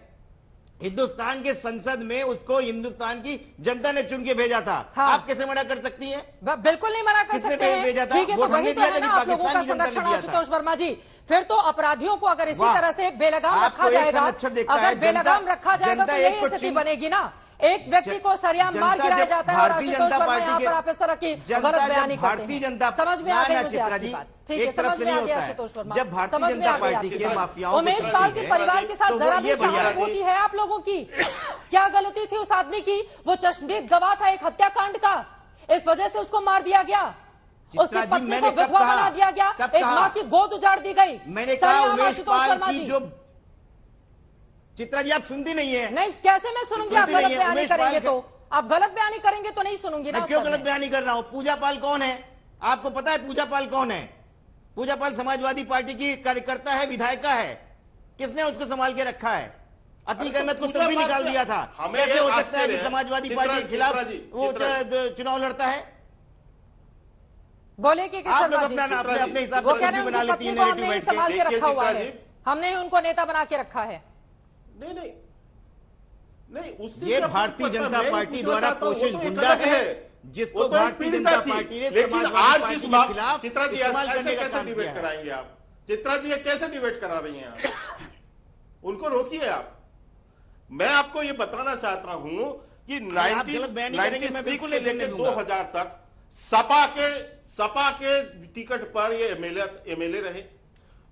हिंदुस्तान के संसद में उसको हिंदुस्तान की जनता ने चुन के भेजा था। हाँ। आप कैसे मना कर सकती हैं? बिल्कुल नहीं मना कर किसने सकते हैं। भेजा था? ठीक है, तो वोट हमने वही तो दिया है था ना कि आप लोगों का पाकिस्तान की जनता ने संरक्षण दिया था। आशुतोष वर्मा जी। फिर तो अपराधियों को अगर इसी वाह। तरह से बेलगाम रखा आपको एक जाएगा, संरक्षण देखता अगर है, बेलगाम जनता- रखा जाएगा तो जनता यही एक को स्थिति चिन- बनेगी ना। एक व्यक्ति को सरेआम मार जनता गिराया जब जाता है और भारतीय आशुतोष जनता वर्मा पार्टी यहाँ के- पर आप इस तरह की जनता गलत जब बयानी करते भारतीय जनता हैं। समझ में आ गई ना मुझे चित्रा आपकी जी, बात। ठीक एक है, तरफ समझ से में नहीं आ गया होता है। आशुतोष वर्मा, जब भारतीय समझ में जनता आ गई पार्टी आपकी के बात। माफियाओं को उमेश चुनती पाल के है, परिवार के साथ तो वो जरा ये भी भैया- सहानुभूति है आप लोगों की? क्या गलती थी उस आदमी की? वो चश्मदीद गवाह था एक हत्याकांड का, इस वजह से उसको मार दिया गया, उसकी चित्रा जी, पत्नी मैंने को कब विधवा कहा? बना दिया गया, कब एक कहा? माँ की गोद उजाड़ दी गई। मैंने कहा सरेआम उमेश आशुतोष पाल वर्मा की जी। जो चित्रा जी आप सुनती नहीं है। नहीं, कैसे मैं सुनूंगी? आप सुनती गलत नहीं है, बयानी उमेश पाल करेंगे के- तो आप गलत बयानी करेंगे तो नहीं सुनूंगी ना। मैं क्यों असल गलत में। बयानी कर रहा हूं? पूजा पाल कौन है? आपको पता है पूजा पाल कौन है? पूजा पाल समाजवादी पार्टी की कार्यकर्ता है, विधायिका है। किसने उसको संभाल के रखा है? अतीक अहमद को तो भी निकाल दिया था। हमें कैसे ये हो सकता है आश्चर्य कि है। समाजवादी चित्रा- पार्टी के खिलाफ चित्रा जी, वो चित्रा चुनाव लड़ता है? बोले कि आप शर्मा लोग जी, अपने हिसाब वो से कह रहे हैं बना उनकी लेती पत्नी है को नेगेटिव हमने ही बैठ के। संभाल के देखिए रखा हुआ चित्रा है, जी, हमने ही उनको नेता बना के रखा है। नहीं नहीं, नहीं, उससे ये क्या भारतीय फर्क पड़ता जनता है? मैं पार्टी पूछना द्वारा चाहता हूं, पोषित वो तो एक गुंडा अलग है, जिसको वो तो एक भारतीय पीड़िता जनता थी। पार्टी ने लेकिन समाजवादी आज पार्टी जिस के बात खिलाफ चित्रा जी इस्तेमाल ऐसे करने का कैसे काम डिबेट किया है। कराएंगे आप? चित्रा जी ये कैसे डिबेट करा रही हैं आप? उनको रोकिए आप। मैं आपको ये बताना चाहता हूं कि आप गलत बयान नहीं करेंगे, मैं 96 बिल्कुल से नहीं लेकर लूंगा। 2000 तक सपा के टिकट पर ये एमएलए रहे।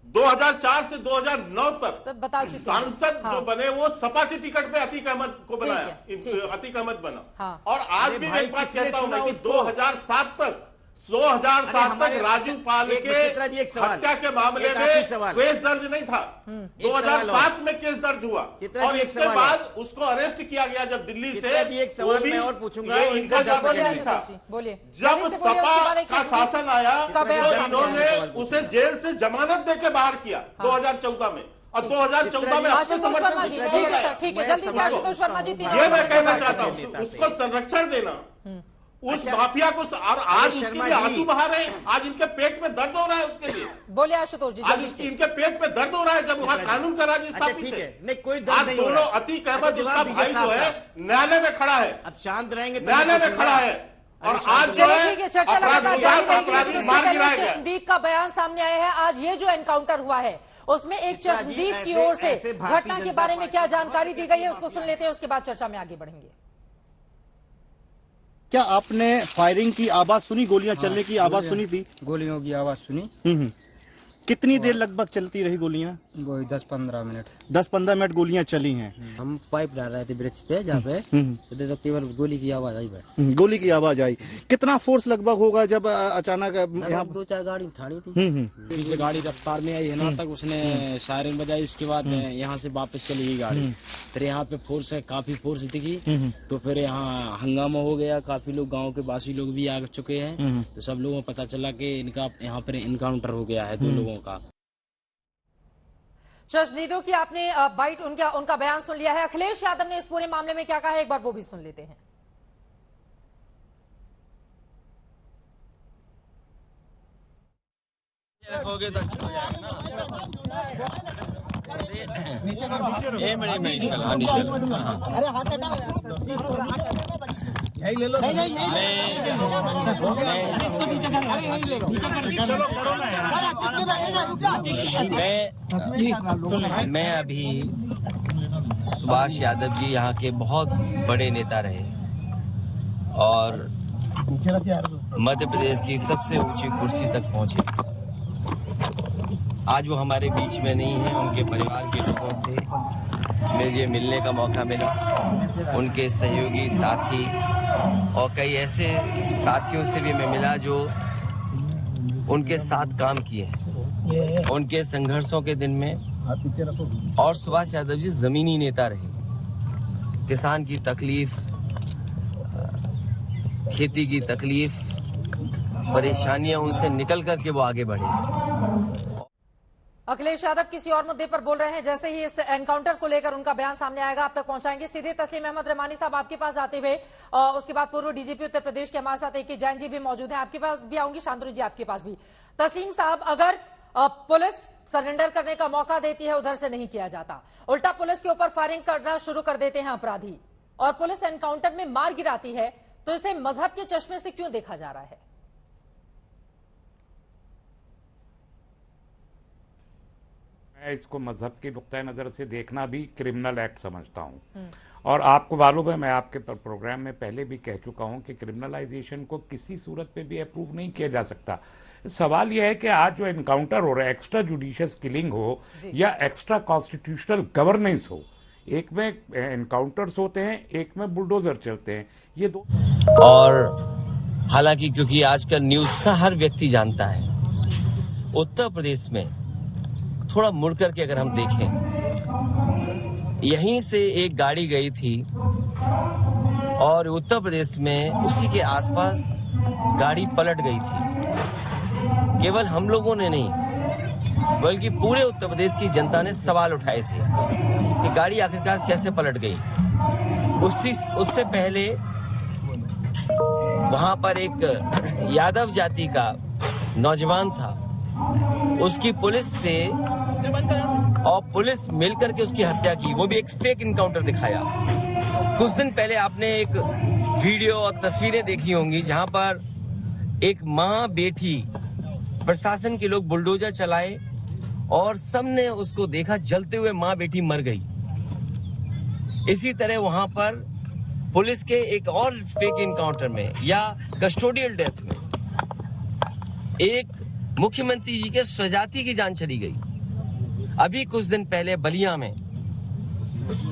2004 से 2009 तक सब बता चुके हैं। सांसद हाँ। जो बने वो सपा के टिकट पे अतीक अहमद को ठीक बनाया। है, ठीक है। अतीक अहमद बना। हाँ। और आज अरे भी भाई, एक बात किसने कहता हूं चुना मैं कि उसको? 2007 तक 2007 तक हमारे- राजू पाल एक के चित्रा जी, एक सवाल। हत्या के मामले एक आखिरी में सवाल। केस दर्ज नहीं था। एक 2007 में केस दर्ज हुआ चित्रा और जी, एक इसके सवाल बाद उसको अरेस्ट किया गया जब दिल्ली से। चित्रा जी, एक सवाल वो भी मैं और पूछूंगा, ये और इनका इनका जवाब बोलिए नहीं था। आशुतोष जी, बोलिए। जब जल्दी से बोलिए, उसके बाद सपा एक का चश्मदीद शासन आया का बयान तो सामने इन्होंने आया। उसे जेल से जमानत देके बाहर किया 2014 में, और 2014 में अपने आशुतोष शर्मा जी, समर्थन ठीक है सर, ठीक है, जल्दी से आशुतोष शर्मा जी, तीनों ये मैं मिनट कहना में चाहता बात हूँ उसको संरक्षण देना, उस अच्छा। माफिया को। और आज उसके शर्मा लिए जी। आंसू बहा रहे हैं। आज इनके पेट में दर्द हो रहा है उसके लिए। बोलिए आशुतोष जी, आज जल्दी से। इनके पेट में दर्द हो रहा है जब वहां कानून का राज अच्छा, स्थापित ठीक है। है, नहीं कोई दर्द आज नहीं हो दोनों रहा है। अतीक अहमद अच्छा, उसका जवाब भाई दीजिए जो है साहब। न्यायालय में खड़ा है, अब शांत रहेंगे तो न्यायालय में पूछूंगा। खड़ा है। और अरे आज शांत जो चलिए है ठीक है, चर्चा लगातार अपराधी जारी रहेगी, अपराधी लेकिन उससे मार पहले गिराया एक गया। चश्मदीद का बयान सामने आया है। आज ये जो एनकाउंटर हुआ है उसमें एक चित्रा जी, चश्मदीद की ऐसे- ओर से ऐसे भारतीय घटना के जनता बारे में पार्टी क्या बहुत जानकारी दी गई है उसको सुन माफिया लेते हैं, उसके बाद चर्चा में आगे बढ़ेंगे। क्या आपने फायरिंग की आवाज सुनी, गोलियां चलने की आवाज सुनी थी? गोलियों की आवाज सुनी। कितनी देर लगभग चलती रही गोलियां? वो 10-15 मिनट 10-15 मिनट गोलियां चली हैं। हम पाइप डाल रहे थे ब्रिज पे, जहाँ पे तो केवल गोली की आवाज आई बस। गोली की आवाज आई। कितना फोर्स लगभग होगा जब अचानक यहाँ? 2-4 गाड़ी उठानी थी। पीछे गाड़ी रफ्तार में आई है ना, तक उसने सायरन बजाई, इसके बाद यहाँ से वापस चली गई गाड़ी। फिर यहाँ पे फोर्स है, काफी फोर्स दिखी, तो फिर यहाँ हंगामा हो गया। काफी लोग, गाँव के बासी लोग भी आ चुके हैं, तो सब लोगों को पता चला कि इनका यहाँ पर इनकाउंटर हो गया है 2 लोगों का। चश्मदीदों की आपने बाइट, उनका बयान सुन लिया है। अखिलेश यादव ने इस पूरे मामले में क्या कहा है, एक बार वो भी सुन लेते हैं। मैं अभी सुभाष यादव जी यहाँ के बहुत बड़े नेता रहे और मध्य प्रदेश की सबसे ऊंची कुर्सी तक पहुंचे। आज वो हमारे बीच में नहीं है। उनके परिवार के लोगों से मुझे मिलने का मौका मिला, उनके सहयोगी साथी और कई ऐसे साथियों से भी मैं मिला जो उनके साथ काम किए हैं उनके संघर्षों के दिन में। और सुभाष यादव जी जमीनी नेता रहे। किसान की तकलीफ, खेती की तकलीफ, परेशानियां उनसे निकल करके वो आगे बढ़े। अखिलेश यादव किसी और मुद्दे पर बोल रहे हैं। जैसे ही इस एनकाउंटर को लेकर उनका बयान सामने आएगा आप तक पहुंचाएंगे। सीधे तस्लीम अहमद रहमानी साहब आपके पास आते हुए, उसके बाद पूर्व डीजीपी उत्तर प्रदेश के हमारे साथ ए.के. जैन जी भी मौजूद हैं, आपके पास भी आऊंगी, शांतनु जी आपके पास भी। तस्लीम साहब, अगर पुलिस सरेंडर करने का मौका देती है, उधर से नहीं किया जाता, उल्टा पुलिस के ऊपर फायरिंग करना शुरू कर देते हैं अपराधी, और पुलिस एनकाउंटर में मार गिराती है, तो इसे मजहब के चश्मे से क्यों देखा जा रहा है? मैं इसको मजहब के नुक्ता नजर से देखना भी क्रिमिनल एक्ट समझता हूं। और आपको मालूम है, मैं आपके प्रोग्राम में पहले भी कह चुका हूं कि क्रिमिनलाइजेशन को किसी सूरत पे भी अप्रूव नहीं किया जा सकता। सवाल यह है कि आज जो एनकाउंटर हो रहा है, एक्स्ट्रा जुडिशियस किलिंग हो या एक्स्ट्रा कॉन्स्टिट्यूशनल गवर्नेंस हो, एक में एनकाउंटर्स होते हैं, एक में बुलडोजर चलते हैं, ये दो। और हालांकि क्योंकि आजकल न्यूज का हर व्यक्ति जानता है, उत्तर प्रदेश में थोड़ा मुड़ करके अगर हम देखें, यहीं से एक गाड़ी गई थी और उत्तर प्रदेश में उसी के आसपास गाड़ी पलट गई थी। केवल हम लोगों ने नहीं, बल्कि पूरे उत्तर प्रदेश की जनता ने सवाल उठाए थे कि गाड़ी आखिरकार कैसे पलट गई। उससे पहले वहां पर एक यादव जाति का नौजवान था, उसकी पुलिस से और पुलिस मिलकर के उसकी हत्या की, वो भी एक फेक इनकाउंटर दिखाया। कुछ दिन पहले आपने एक वीडियो और तस्वीरें देखी होंगी जहां पर एक माँ बेटी, प्रशासन के लोग बुलडोजर चलाए और सबने उसको देखा, जलते हुए माँ बेटी मर गई। इसी तरह वहां पर पुलिस के एक और फेक इनकाउंटर में या कस्टोडियल डेथ में एक मुख्यमंत्री जी के स्वजाति की जान चली गई। अभी कुछ दिन पहले बलिया में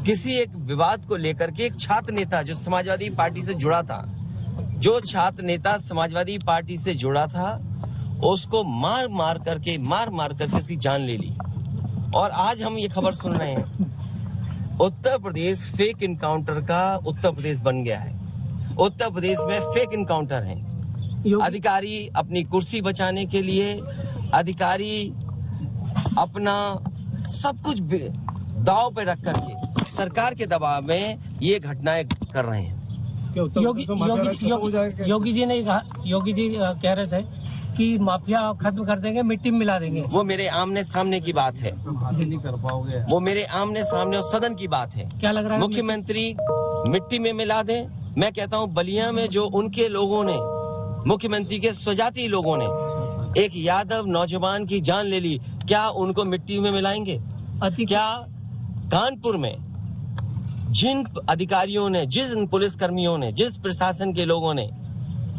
किसी एक विवाद को लेकर के एक छात्र नेता जो समाजवादी पार्टी से जुड़ा था, उसको मार मार करके उसकी जान ले ली। और आज हम ये खबर सुन रहे हैं, उत्तर प्रदेश फेक इनकाउंटर का उत्तर प्रदेश बन गया है। उत्तर प्रदेश में फेक इनकाउंटर है। अधिकारी अपनी कुर्सी बचाने के लिए, अधिकारी अपना सब कुछ दांव पे रख करके सरकार के दबाव में ये घटनाएं कर रहे हैं। योगी जी कह रहे थे कि माफिया खत्म कर देंगे, मिट्टी में मिला देंगे। वो मेरे आमने सामने की बात है, नहीं कर पाओगे। वो मेरे आमने सामने और सदन की बात है। क्या लग रहा है? मुख्यमंत्री मिट्टी में मिला दें। मैं कहता हूँ बलिया में जो उनके लोगों ने, मुख्यमंत्री के स्वजाति लोगों ने एक यादव नौजवान की जान ले ली, क्या उनको मिट्टी में मिलाएंगे? क्या कानपुर में जिन अधिकारियों ने, जिन पुलिसकर्मियों ने, जिस प्रशासन के लोगों ने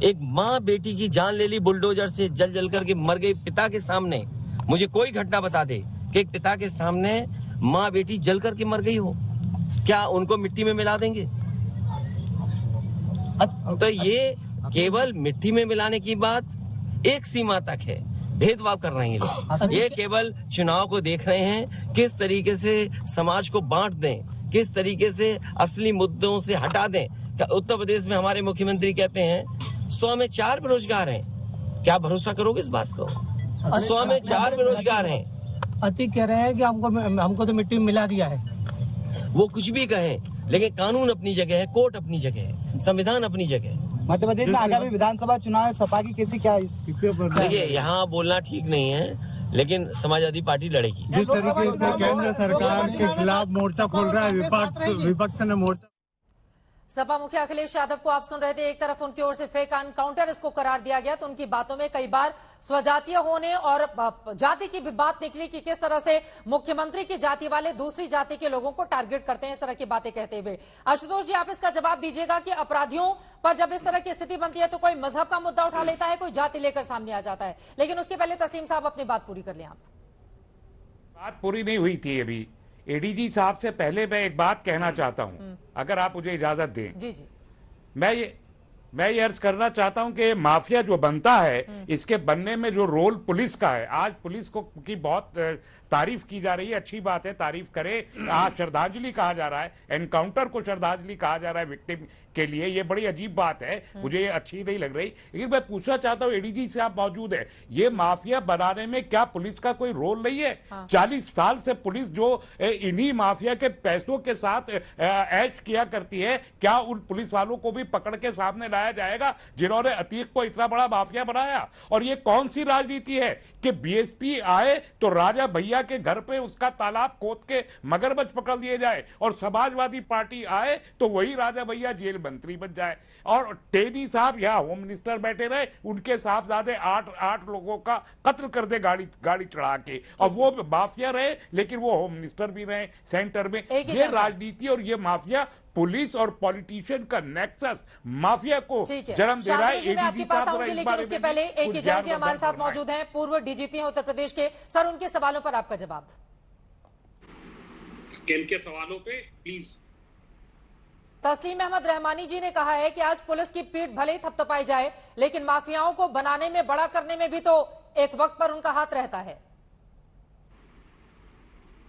एक माँ बेटी की जान ले ली, बुलडोजर से जल करके मर गई पिता के सामने। मुझे कोई घटना बता दे कि एक पिता के सामने माँ बेटी जल करके मर गई हो, क्या उनको मिट्टी में मिला देंगे? तो ये केवल मिट्टी में मिलाने की बात एक सीमा तक है। भेदभाव कर रहे हैं लोग। ये केवल चुनाव को देख रहे हैं, किस तरीके से समाज को बांट दें, किस तरीके से असली मुद्दों से हटा दें। उत्तर प्रदेश में हमारे मुख्यमंत्री कहते हैं 100 में 4 बेरोजगार हैं। क्या भरोसा करोगे इस बात को? 100 में 4 बेरोजगार हैं। अति कह रहे हैं कि हमको तो मिट्टी में मिला दिया है। वो कुछ भी कहें, लेकिन कानून अपनी जगह है, कोर्ट अपनी जगह है, संविधान अपनी जगह है। मध्य प्रदेश में आगामी विधानसभा चुनाव है, सपा की कैसी क्या? देखिए, यहाँ बोलना ठीक नहीं है, लेकिन समाजवादी पार्टी लड़ेगी। जिस तरीके से केंद्र सरकार के खिलाफ मोर्चा खोल रहा है विपक्ष ने मोर्चा। सपा मुखिया अखिलेश यादव को आप सुन रहे थे। एक तरफ उनकी ओर से फेक एनकाउंटर इसको करार दिया गया, तो उनकी बातों में कई बार स्वजातीय होने और जाति की भी बात निकली कि किस तरह से मुख्यमंत्री की जाति वाले दूसरी जाति के लोगों को टारगेट करते हैं, इस तरह की बातें कहते हुए। आशुतोष जी, आप इसका जवाब दीजिएगा कि अपराधियों पर जब इस तरह की स्थिति बनती है तो कोई मजहब का मुद्दा उठा लेता है, कोई जाति लेकर सामने आ जाता है, लेकिन उसके पहले तस्लीम साहब अपनी बात पूरी कर लें। आप बात पूरी नहीं हुई थी अभी। एडीजी साहब से पहले मैं एक बात कहना चाहता हूं, अगर आप मुझे इजाजत दें। जी जी। मैं ये अर्ज करना चाहता हूं कि माफिया जो बनता है, इसके बनने में जो रोल पुलिस का है, आज पुलिस को की बहुत तारीफ की जा रही है, अच्छी बात है, तारीफ करे। आज श्रद्धांजलि कहा जा रहा है, एनकाउंटर को श्रद्धांजलि कहा जा रहा है विक्टिम के लिए, ये बड़ी अजीब बात है, मुझे ये अच्छी नहीं लग रही। लेकिन मैं पूछना चाहता हूँ, एडीजी से आप मौजूद है, ये माफिया बनाने में क्या पुलिस का कोई रोल नहीं है? 40 साल से पुलिस जो इन्हीं माफिया के पैसों के साथ ऐश किया करती है, क्या उन पुलिस वालों को भी पकड़ के सामने लाया जाएगा जिन्होंने अतीक को इतना बड़ा माफिया बनाया? और ये कौन सी राजनीति है कि बीएसपी आए तो राजा भैया के घर पे उसका तालाब खोद के मगरमच्छ पकड़ लिए जाए, और समाजवादी पार्टी आए तो वही राजा भैया जेल मंत्री बन जाए, और टेनी साहब यहाँ होम मिनिस्टर बैठे रहे, उनके साहबजादे 8 लोगों का कत्ल कर दे गाड़ी चढ़ा के, और वो माफिया रहे लेकिन वो होम मिनिस्टर भी रहे सेंटर में। ये राजनीति और ये माफिया, पुलिस और पॉलिटिशियन का नेक्सस माफिया को जन्म दे रहा है। मैं आपके पास आऊंगी, लेकिन उसके पहले एक जज जी हमारे साथ मौजूद हैं, पूर्व डीजीपी हैं उत्तर प्रदेश के। सर, उनके सवालों पर आपका जवाब। किन के सवालों पे प्लीज? तस्लीम अहमद रहमानी जी ने कहा है कि आज पुलिस की पीठ भले ही थपथपाई जाए, लेकिन माफियाओं को बनाने में, बड़ा करने में भी तो एक वक्त पर उनका हाथ रहता है।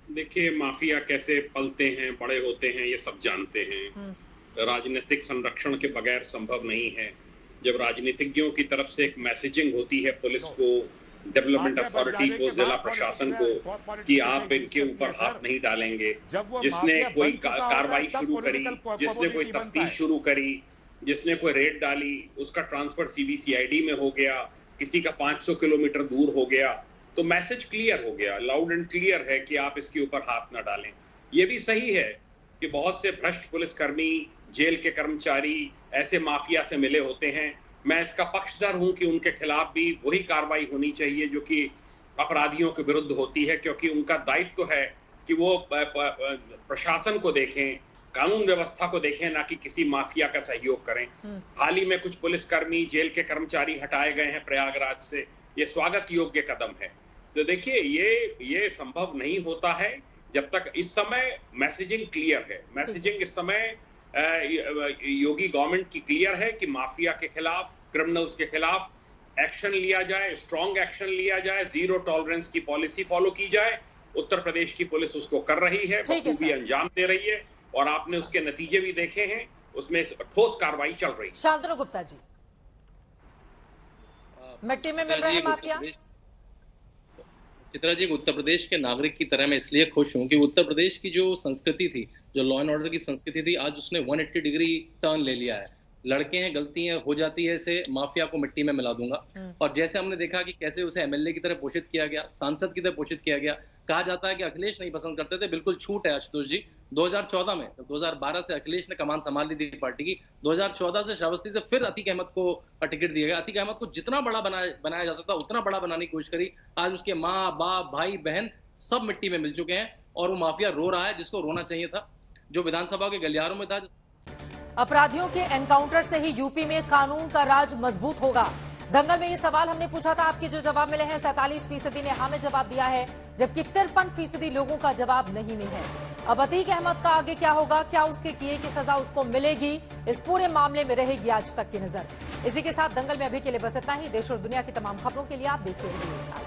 देखिए, माफिया कैसे पलते हैं, बड़े होते हैं, ये सब जानते हैं। राजनीतिक संरक्षण के बगैर संभव नहीं है। जब राजनीतिज्ञों की तरफ से एक मैसेजिंग होती है पुलिस को, डेवलपमेंट अथॉरिटी को, जिला प्रशासन को, कि आप इनके ऊपर हाथ नहीं डालेंगे, जिसने कोई कार्रवाई शुरू करी, जिसने कोई तफ्तीश शुरू करी, जिसने कोई रेड डाली, उसका ट्रांसफर सीबीसीआईडी में हो गया, किसी का 500 किलोमीटर दूर हो गया, तो मैसेज क्लियर हो गया, लाउड एंड क्लियर है कि आप इसके ऊपर हाथ ना डालें। ये भी सही है कि बहुत से भ्रष्ट पुलिसकर्मी, जेल के कर्मचारी ऐसे माफिया से मिले होते हैं। मैं इसका पक्षधर हूं कि उनके खिलाफ भी वही कार्रवाई होनी चाहिए जो कि अपराधियों के विरुद्ध होती है, क्योंकि उनका दायित्व है कि वो प्रशासन को देखें, कानून व्यवस्था को देखें, ना कि किसी माफिया का सहयोग करें। हाल ही में कुछ पुलिसकर्मी, जेल के कर्मचारी हटाए गए हैं प्रयागराज से, ये स्वागत योग्य कदम है। तो देखिए ये संभव नहीं होता है जब तक इस समय मैसेजिंग क्लियर है। मैसेजिंग इस समय योगी गवर्नमेंट की क्लियर है कि माफिया के खिलाफ, क्रिमिनल्स के खिलाफ एक्शन लिया जाए, स्ट्रॉन्ग एक्शन लिया जाए, जीरो टॉलरेंस की पॉलिसी फॉलो की जाए। उत्तर प्रदेश की पुलिस उसको कर रही है, बखूबी अंजाम दे रही है और आपने उसके नतीजे भी देखे हैं, उसमें ठोस कार्रवाई चल रही है। शांतनु गुप्ता जी, मिट्टी में मिल रहे हैं माफिया। चित्रा जी, उत्तर प्रदेश के नागरिक की तरह मैं इसलिए खुश हूं कि उत्तर प्रदेश की जो संस्कृति थी, जो लॉ एंड ऑर्डर की संस्कृति थी, आज उसने 180 डिग्री टर्न ले लिया है। लड़के हैं, गलतियां हो जाती है, इसे माफिया को मिट्टी में मिला दूंगा। और जैसे हमने देखा कि कैसे उसे एमएलए की तरह पोषित किया गया, सांसद की तरह पोषित किया गया। कहा जाता है कि अखिलेश नहीं पसंद करते थे, बिल्कुल छूट है आशुतोष जी। 2014 में, 2012 से अखिलेश ने कमान संभाल ली थी पार्टी की, 2014 से श्रावस्ती से फिर अतीक अहमद को टिकट दिया गया। अतीक अहमद को जितना बड़ा बनाया जा सकता उतना बड़ा बनाने की कोशिश करी। आज उसके माँ बाप, भाई बहन सब मिट्टी में मिल चुके हैं और वो माफिया रो रहा है जिसको रोना चाहिए था, जो विधानसभा के गलियारों में था। अपराधियों के एनकाउंटर से ही यूपी में कानून का राज मजबूत होगा। दंगल में ये सवाल हमने पूछा था, आपके जो जवाब मिले हैं 47% ने हाँ में जवाब दिया है, जबकि 53% लोगों का जवाब नहीं में है। अब अतीक अहमद का आगे क्या होगा, क्या उसके किए की सजा उसको मिलेगी, इस पूरे मामले में रहेगी आज तक की नजर। इसी के साथ दंगल में अभी के लिए बस इतना ही। देश और दुनिया की तमाम खबरों के लिए आप देखते रहिए।